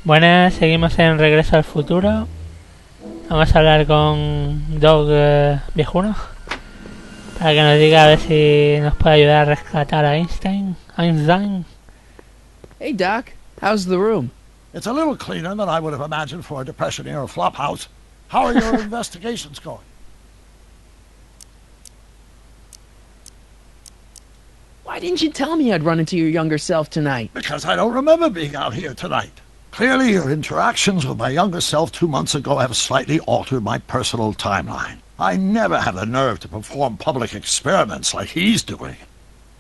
Buenas, seguimos en Regreso al Futuro. Vamos a hablar con Dog viejuno para que nos diga a ver si nos puede ayudar a rescatar a Einstein. Hey Doc, how's the room? It's a little cleaner than I would have imagined for a Depression-era flophouse. How are your investigations going? Why didn't you tell me I'd run into your younger self tonight? Because I don't remember being out here tonight. Clearly, your interactions with my younger self 2 months ago have slightly altered my personal timeline. I never have the nerve to perform public experiments like he's doing.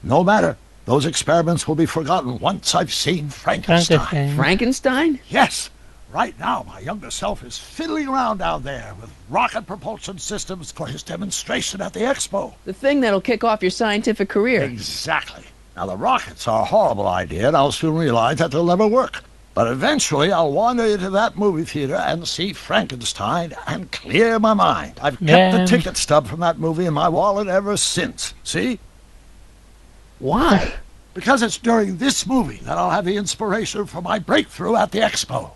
No matter. Those experiments will be forgotten once I've seen Frankenstein. Frankenstein? Yes. Right now, my younger self is fiddling around down there with rocket propulsion systems for his demonstration at the expo. The thing that'll kick off your scientific career. Exactly. Now, the rockets are a horrible idea, and I'll soon realize that they'll never work. But eventually, I'll wander into that movie theater and see Frankenstein and clear my mind. I've kept the ticket stub from that movie in my wallet ever since. See? Why? Because it's during this movie that I'll have the inspiration for my breakthrough at the expo.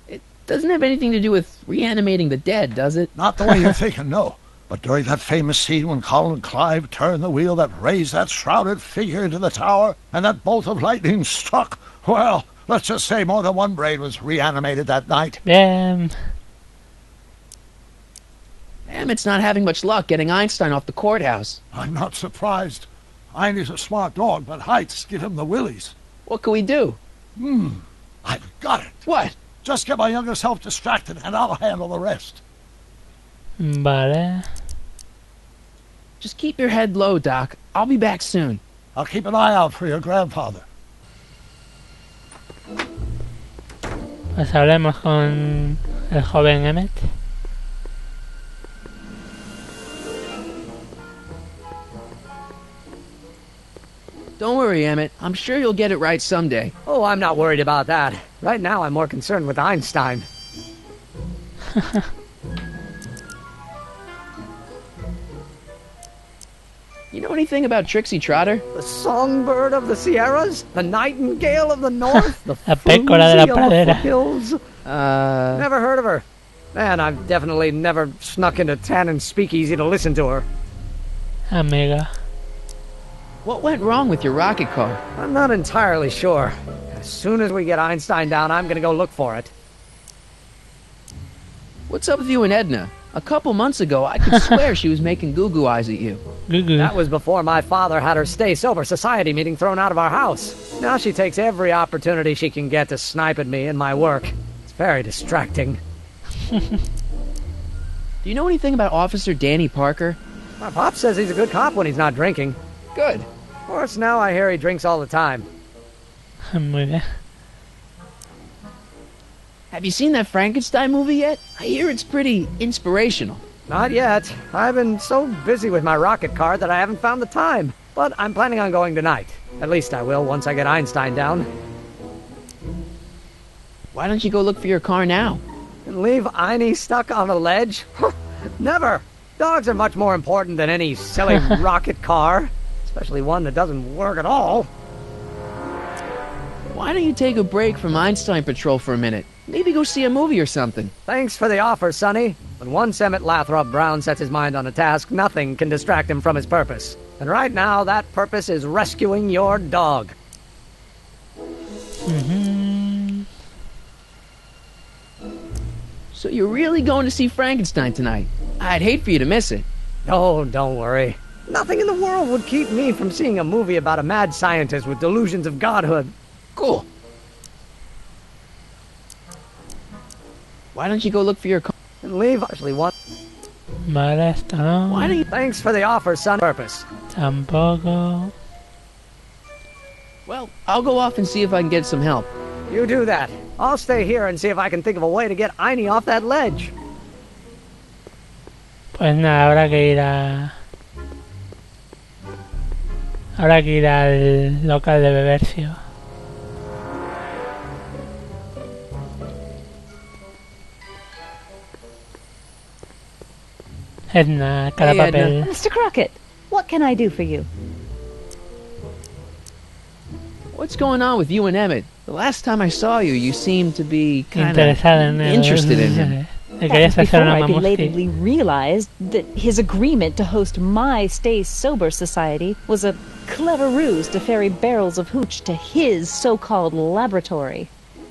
It doesn't have anything to do with reanimating the dead, does it? Not the way you're thinking, no. But during that famous scene when Colin and Clive turned the wheel that raised that shrouded figure into the tower and that bolt of lightning struck, well, let's just say more than one brain was reanimated that night. Emmett's not having much luck getting Einstein off the courthouse. I'm not surprised. Einstein's a smart dog, but heights give him the willies. What can we do? I've got it. What? Just get my younger self distracted and I'll handle the rest. Vale. Just keep your head low, Doc. I'll be back soon. I'll keep an eye out for your grandfather. Pues hablemos con el joven Emmett. Don't worry, Emmett. I'm sure you'll get it right someday. Oh, I'm not worried about that. Right now, I'm more concerned with Einstein. You know anything about Trixie Trotter? The songbird of the Sierras? The nightingale of the north? The La pécora de la pradera. hills? Never heard of her. Man, I've definitely never snuck into Tannen's speakeasy to listen to her. Amiga. What went wrong with your rocket car? I'm not entirely sure. As soon as we get Einstein down, I'm gonna go look for it. What's up with you and Edna? A couple months ago, I could swear she was making goo-goo eyes at you. That was before my father had her stay-sober society meeting thrown out of our house. Now she takes every opportunity she can get to snipe at me and my work. It's very distracting. Do you know anything about Officer Danny Parker? My pop says he's a good cop when he's not drinking. Good. Of course, now I hear he drinks all the time. Muy bien. Have you seen that Frankenstein movie yet? I hear it's pretty inspirational. Not yet. I've been so busy with my rocket car that I haven't found the time. But I'm planning on going tonight. At least I will once I get Einstein down. Why don't you go look for your car now? And leave Einie stuck on a ledge? Never! Dogs are much more important than any silly rocket car. Especially one that doesn't work at all. Why don't you take a break from Einstein Patrol for a minute? Maybe go see a movie or something. Thanks for the offer, Sonny. When once Emmett Lathrop Brown sets his mind on a task, nothing can distract him from his purpose. And right now, that purpose is rescuing your dog. So you're really going to see Frankenstein tonight? I'd hate for you to miss it. Oh, don't worry. Nothing in the world would keep me from seeing a movie about a mad scientist with delusions of godhood. Cool. Why don't you go look for your car? And leave actually one. Vale, esto no. Why don't you... Thanks for the offer, son. Purpose. Tampoco. Well, I'll go off and see if I can get some help. You do that. I'll stay here and see if I can think of a way to get Einie off that ledge. Pues nada, habrá que ir a... Habrá que ir al local de Bebercio. Edna, cara Hey, papel. Edna. Mr. Crockett, what can I do for you? What's going on with you and Emmett? The last time I saw you, you seemed to be kind Interesada en of él. interested in him. Le That querías was hacer before una I mamusti. belatedly realized that his agreement to host my Stay Sober Society was a clever ruse to ferry barrels of hooch to his so-called laboratory.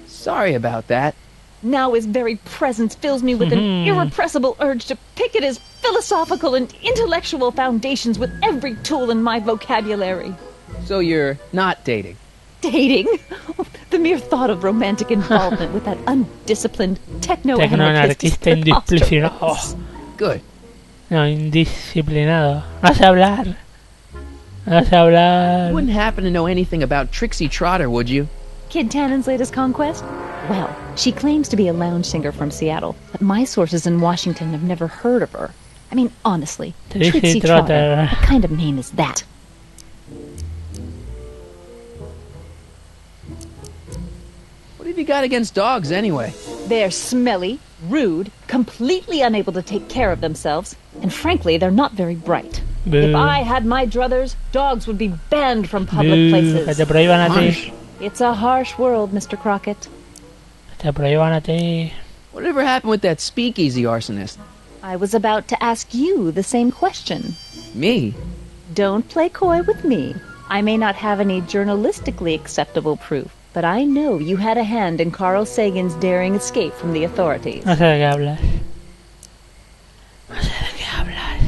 Sorry about that. Now his very presence fills me with an irrepressible urge to pick at his philosophical and intellectual foundations with every tool in my vocabulary. So you're not dating. Dating? The mere thought of romantic involvement with that undisciplined Tecnoanarquista techno-anarchist indisciplinado. Good. No, indisciplinado. No sé hablar. No sé You hablar. wouldn't happen to know anything about Trixie Trotter, would you? Kid Tannen's latest conquest? Well, she claims to be a lounge singer from Seattle, but my sources in Washington have never heard of her. I mean, honestly, Trixie Trixie Trotter. Trotter, what kind of name is that? What have you got against dogs, anyway? They're smelly, rude, completely unable to take care of themselves, and frankly, they're not very bright. If Boo. I had my druthers, dogs would be banned from public Boo. Que places. te prohíban a Harsh. ti. It's a harsh world, Mr. Crockett. Te prohíban a ti. Whatever happened with that speakeasy arsonist? I was about to ask you the same question. Me? Don't play coy with me. I may not have any journalistically acceptable proof, but I know you had a hand in Carl Sagan's daring escape from the authorities. No sé de qué hablas. No sé de qué hablas.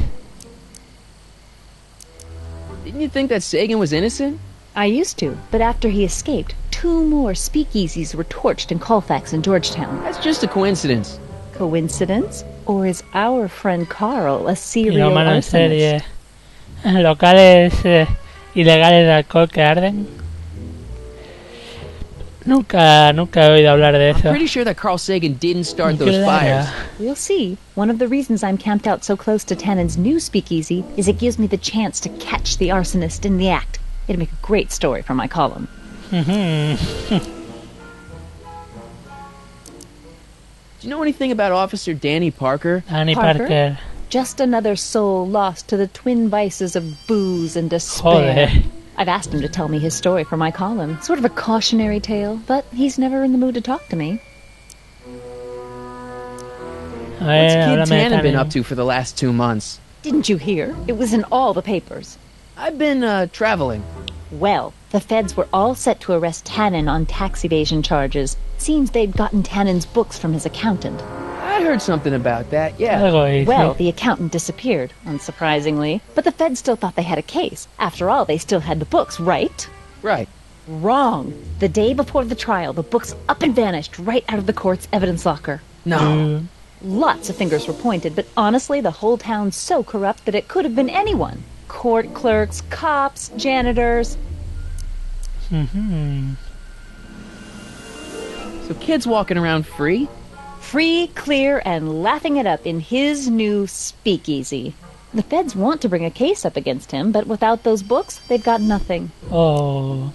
Didn't you think that Sagan was innocent? I used to, but after he escaped, 2 more speakeasies were torched in Colfax and Georgetown. That's just a coincidence. Coincidence? Or is our friend Carl a serial Piromano en arsonist? serie. Locales ilegales de alcohol que arden. Nunca he oído hablar de I'm eso. pretty sure that Carl Sagan didn't start those fires. We'll see. One of the reasons I'm camped out so close to Tannen's new speakeasy is it gives me the chance to catch the arsonist in the act. It'd make a great story for my column. Do you know anything about Officer Danny Parker? Annie Parker? Parker. Just another soul lost to the twin vices of booze and despair. Joder. I've asked him to tell me his story for my column. Sort of a cautionary tale, but he's never in the mood to talk to me. A What's ver, Kid háblame de Tannen been Tannen. up to for the last 2 months? Didn't you hear? It was in all the papers. I've been, traveling. Well, the feds were all set to arrest Tannen on tax evasion charges. Seems they'd gotten Tannen's books from his accountant. I heard something about that, yeah. Algo hice. Well, the accountant disappeared, unsurprisingly. But the feds still thought they had a case. After all, they still had the books, right? Right. Wrong. The day before the trial, the books up and vanished right out of the court's evidence locker. No. Lots of fingers were pointed, but honestly, the whole town's so corrupt that it could have been anyone. Court clerks, cops, janitors. So kids walking around free? Free, clear, and laughing it up in his new speakeasy. The feds want to bring a case up against him, but without those books, they've got nothing. Oh.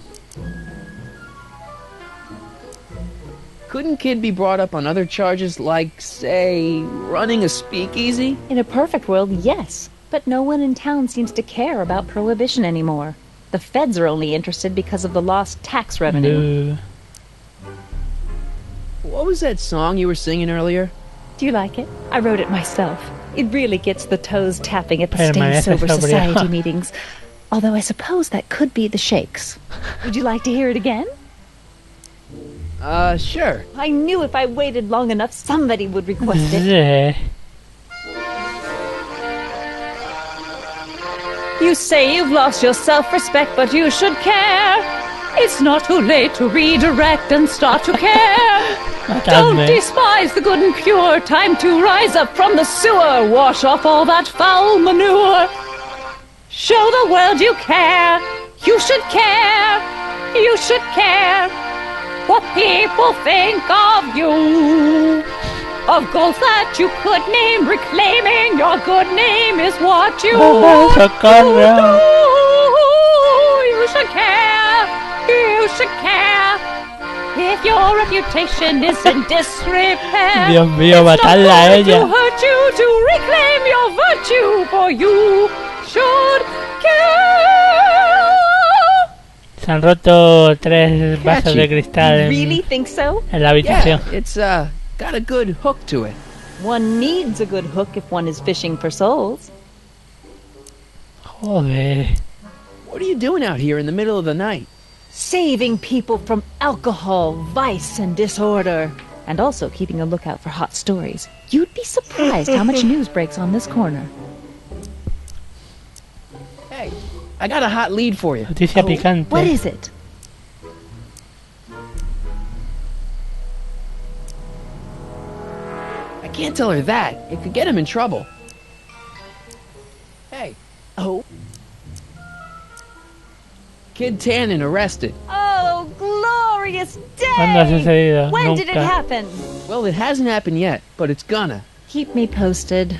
Couldn't Kid be brought up on other charges like, say, running a speakeasy? In a perfect world, yes. But no one in town seems to care about prohibition anymore. The feds are only interested because of the lost tax revenue. Boo. What was that song you were singing earlier? Do you like it? I wrote it myself. It really gets the toes tapping at the Stay Permanece Sober sobrio. Society meetings. Although I suppose that could be the Shakes. Would you like to hear it again? Sure. I knew if I waited long enough, somebody would request it. Sí. You say you've lost your self-respect, but you should care. It's not too late to redirect and start to care. Don't Matadme. despise the good and pure. Time to rise up from the sewer. Wash off all that foul manure. Show the world you care. You should care. You should care what people think of you. Of goals that you could name, reclaiming your good name is what you Oh, ought socorro. to do. You should care. You should care. If your reputation is in disrepair, Dios mío, it's not matadla a right to ella. hurt you to reclaim your virtue, for you should care. Se han roto 3 vasos de cristal Really think so? en la habitación. Yeah, it's got a good hook to it. One needs a good hook if one is fishing for souls. Joder. What are you doing out here in the middle of the night? Saving people from alcohol, vice, and disorder. And also keeping a lookout for hot stories. You'd be surprised how much news breaks on this corner. Hey, I got a hot lead for you. Noticia picante. What is it? I can't tell her that. It could get him in trouble. Hey. Oh. Kid Tannen arrested. Oh, glorious ¿Cuándo ha day! sucedido? When did it Nunca. happen? Well, it hasn't happened yet, but it's gonna. Keep me posted.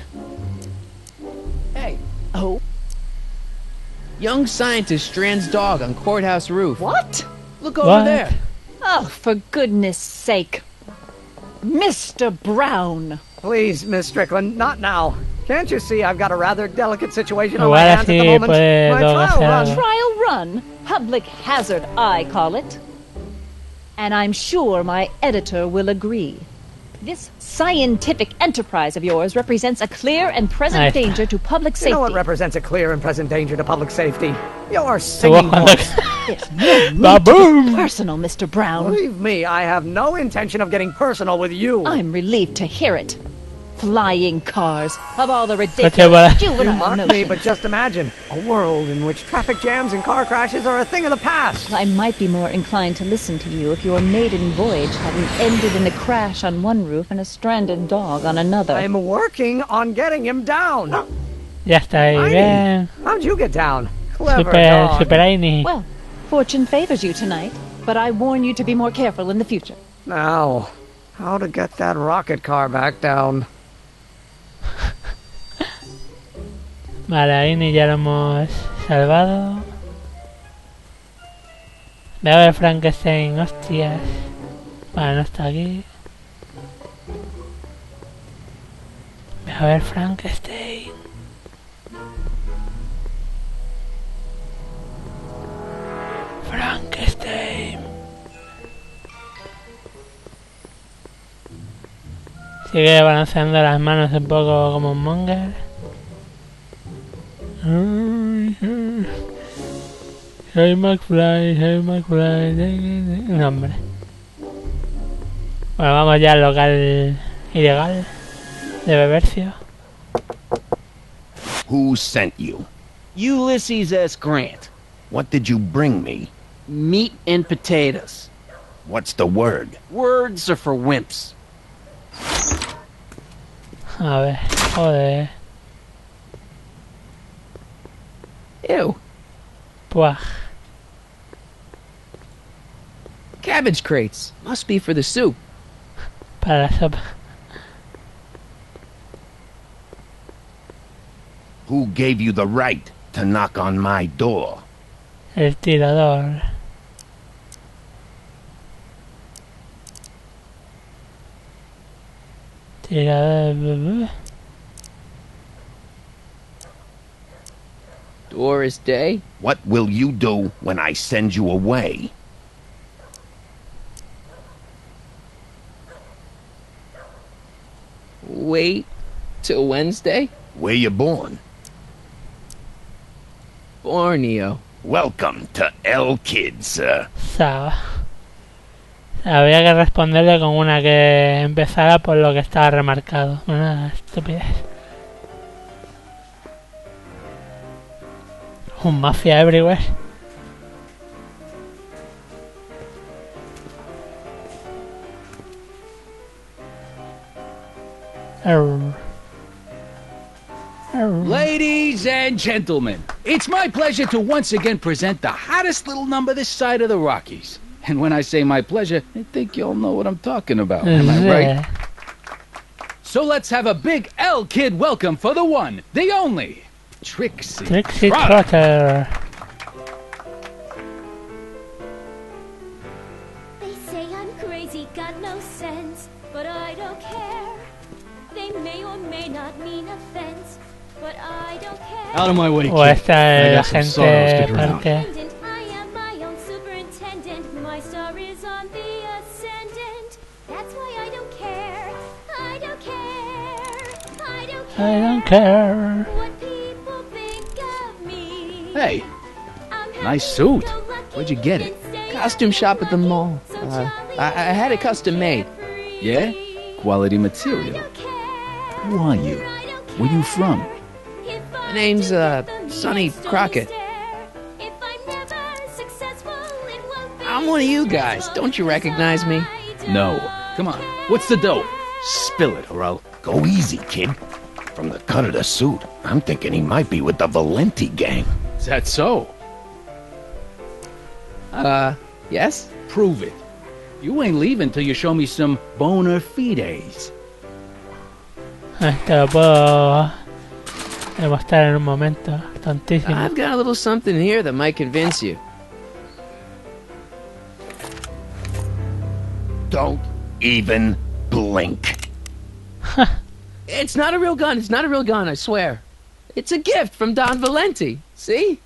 Hey, Oh. young scientist strands dog on courthouse roof. What? Look over What? there. Oh, for goodness sake. Mr. Brown. Please, Miss Strickland, not now. Can't you see I've got a rather delicate situation on Igual my hands at the así moment? puede My Dog trial hacer run. algo. Trial run. Public hazard, I call it. And I'm sure my editor will agree. This scientific enterprise of yours represents a clear and Ahí present está. danger to public You know what safety. represents a clear and present danger to public safety? Your Tu voz singing cuando... voice. It's no need Baboom! to be personal, Mr. Brown. Believe me, I have no intention of getting personal with you. I'm relieved to hear it. Flying cars, of all the Coche ridiculous vola- You juvenile mock me, notions. but just imagine a world in which traffic jams and car crashes are a thing of the past. I might be more inclined to listen to you if your maiden voyage hadn't ended in a crash on one roof and a stranded dog on another. I'm working on getting him down. Ya está ahí, Tiny, bien. how'd you get down? Clever Super, dog. super Aini. Well, fortune favors you tonight, but I warn you to be more careful in the future. Now, how to get that rocket car back down? Vale, a Aini ya lo hemos salvado. Voy a ver Frankenstein, hostias. Vale, no está aquí. Voy a ver Frankenstein. Frankenstein. Sigue balanceando las manos un poco como un monger. Hey McFly, hey McFly. No, hombre. Bueno, vamos ya al local ilegal de Bebercio. Who sent you? Ulysses S. Grant. What did you bring me? Meat and potatoes. What's the word? Words are for wimps. A ver, joder. Ew. Puah. Cabbage crates. Must be for the soup. Para la sopa. Who gave you the right to knock on my door? El tirador. Tirador. Doris Day. What will you do when I send you away? Wait till Wednesday? Where you born? Borneo. Welcome to El Kid, sir. Saba. Habría que responderle con una que empezara por lo que estaba remarcado. Una estupidez. Un mafia everywhere. Arr. Arr. Ladies and gentlemen, it's my pleasure to once again present the hottest little number this side of the Rockies. And when I say my pleasure, I think you all know what I'm talking about. Am I right? So let's have a big L Kid welcome for the one, the only, Trixie. Trixie Trotter. Trotter. They say I'm crazy, got no sense, but I don't care. They may or may not mean offense, but I don't care. Out of my way, O kid. esta I es got some sorrows to agente drown. Parte. Independent, I am my own My star is on the ascendant. That's why I don't care. I don't care. I don't care. I don't care. What people think of me. Hey, I'm nice happy, suit. go lucky, Where'd you get it? and stay Costume shop at the mall. so jolly I had it custom made. free. Yeah? Quality I material. don't care. Who are you? I don't Where you care. from? If My I name's, do the Sonny meanest Crockett. stare, if I'm never successful, it won't be I'm one of you guys. Don't you recognize me? No. Come on. What's the dope? Spill it, or I'll... Go easy, kid. From the cut of the suit, I'm thinking he might be with the Valenti gang. Is that so? Yes? Prove it. You ain't leaving till you show me some bona fides. Te lo puedo demostrar en un momento. Tontísimo. I've got a little something here that might convince you. Don't even blink. It's not a real gun. It's not a real gun, I swear. It's a gift from Don Valenti. See?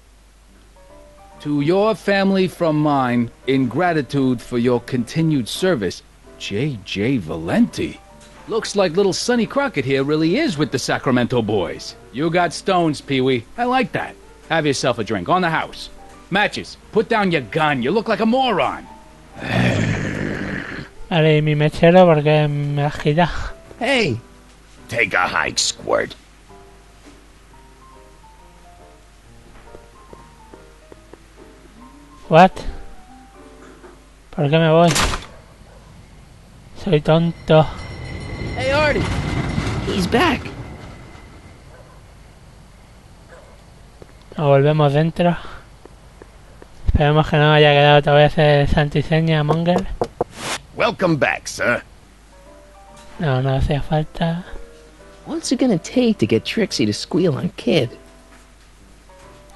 To your family from mine, in gratitude for your continued service, J.J. Valenti. Looks like little Sonny Crockett here really is with the Sacramento boys. You got stones, Pee-wee. I like that. Have yourself a drink, on the house. Matches, put down your gun. You look like a moron. Vale, y mi mechero porque me las quita. Hey, Take a hike, Squirt. What? ¿Por qué me voy? Soy tonto. hey, Artie. He's back. Nos volvemos dentro. Esperemos que no haya quedado otra vez el santiseña Monger. Welcome back, sir. No, no hacía falta. What's it gonna take to get Trixie to squeal on Kid?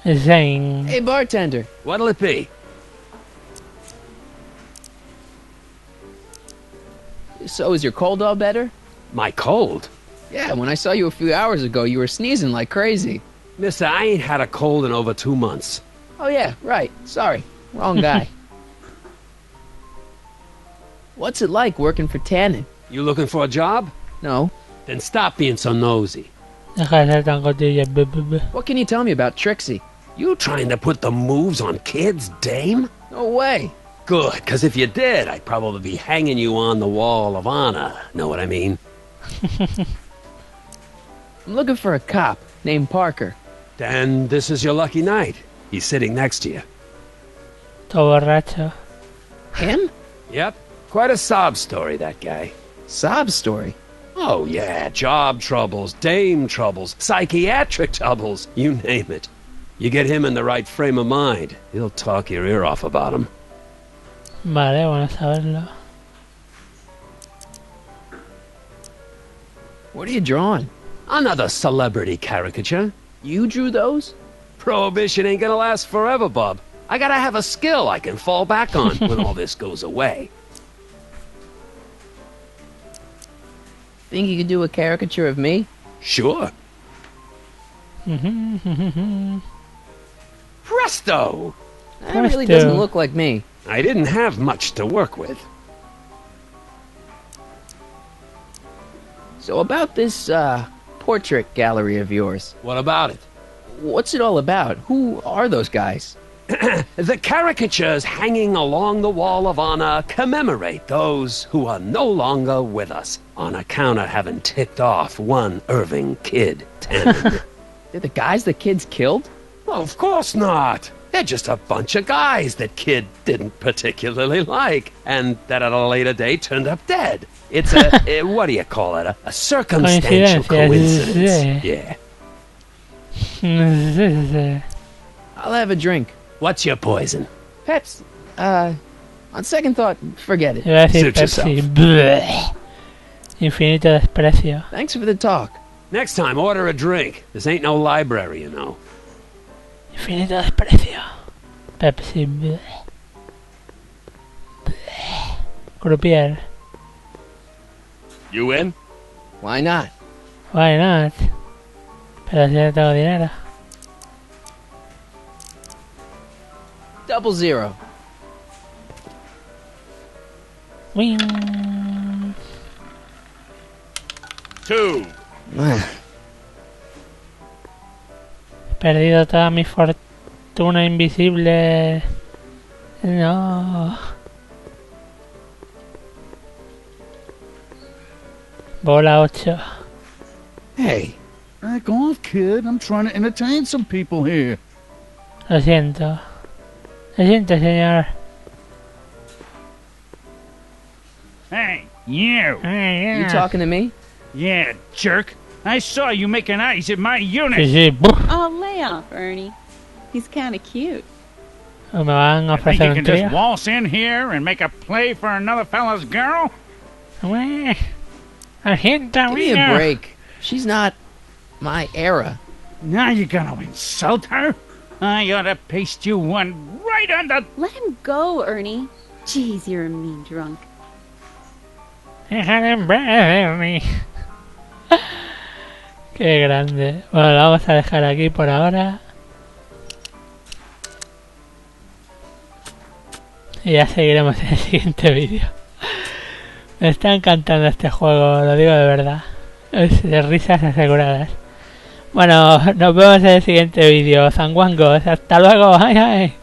Zane. Hey, bartender. What'll it be? So, is your cold all better? My cold? Yeah, when I saw you a few hours ago, you were sneezing like crazy. Mister, I ain't had a cold in over 2 months. Oh, yeah, right. Sorry. Wrong guy. What's it like working for Tannen? You looking for a job? No. Then stop being so nosy. Deja de ser tan cotilla. What can you tell me about Trixie? You trying to put the moves on kids, dame? No way. Good, because if you did, I'd probably be hanging you on the wall of honor. Know what I mean? I'm looking for a cop named Parker. Then this is your lucky night. He's sitting next to you. Todo borracho. Him? Yep. Quite a sob story, that guy. Sob story. Oh, yeah. Job troubles, dame troubles, psychiatric troubles. You name it. You get him in the right frame of mind, he'll talk your ear off about him. Vale, bueno saberlo. What are you drawing? Another celebrity caricature. You drew those? Prohibition ain't gonna last forever, Bub. I gotta have a skill I can fall back on when all this goes away. Think you could do a caricature of me? Sure. Presto! That really Presto. doesn't look like me. I didn't have much to work with. So about this, portrait gallery of yours. What about it? What's it all about? Who are those guys? The caricatures hanging along the wall of honor commemorate those who are no longer with us on account of having ticked off one Irving Kid Tannen. They're the guys the kids killed? Well, of course not. They're just a bunch of guys that Kid didn't particularly like, and that at a later date turned up dead. It's a, what do you call it? A circumstantial coincidence. Yeah. I'll have a drink. What's your poison? Peps. On second thought, forget it. Iba a decir Suit Pepsi. yourself. Bleh. Infinito desprecio. Thanks for the talk. Next time, order a drink. This ain't no library, you know. Infinito desprecio. Pepsi. Bleh. Bleh. Croupier. You in? Why not? Why not? Pero si no tengo dinero. 00. Wing. He perdido toda mi fortuna invisible. No. Bola 8. Hey, back off, kid. I'm trying to entertain some people here. Lo siento. Lo siento, señor. Hey, you! Hey, You talking to me? Yeah, jerk. I saw you making eyes at my unit. Sí, sí. Buf. Oh, lay off, Ernie. He's kind of cute. Me van a I think ofrecer you un can trío. just waltz in here and make a play for another fella's girl? Agente, Give me a break. She's not my era. Now you're gonna insult her? I ought to paste you one right on the... Let him go, Ernie. Jeez, you're a mean drunk. Déjame en breve, mí. Qué grande. Bueno, lo vamos a dejar aquí por ahora. Y ya seguiremos en el siguiente vídeo. Me está encantando este juego, lo digo de verdad. Es de risas aseguradas. Bueno, nos vemos en el siguiente vídeo. Zanguangos, hasta luego. Ay, ay.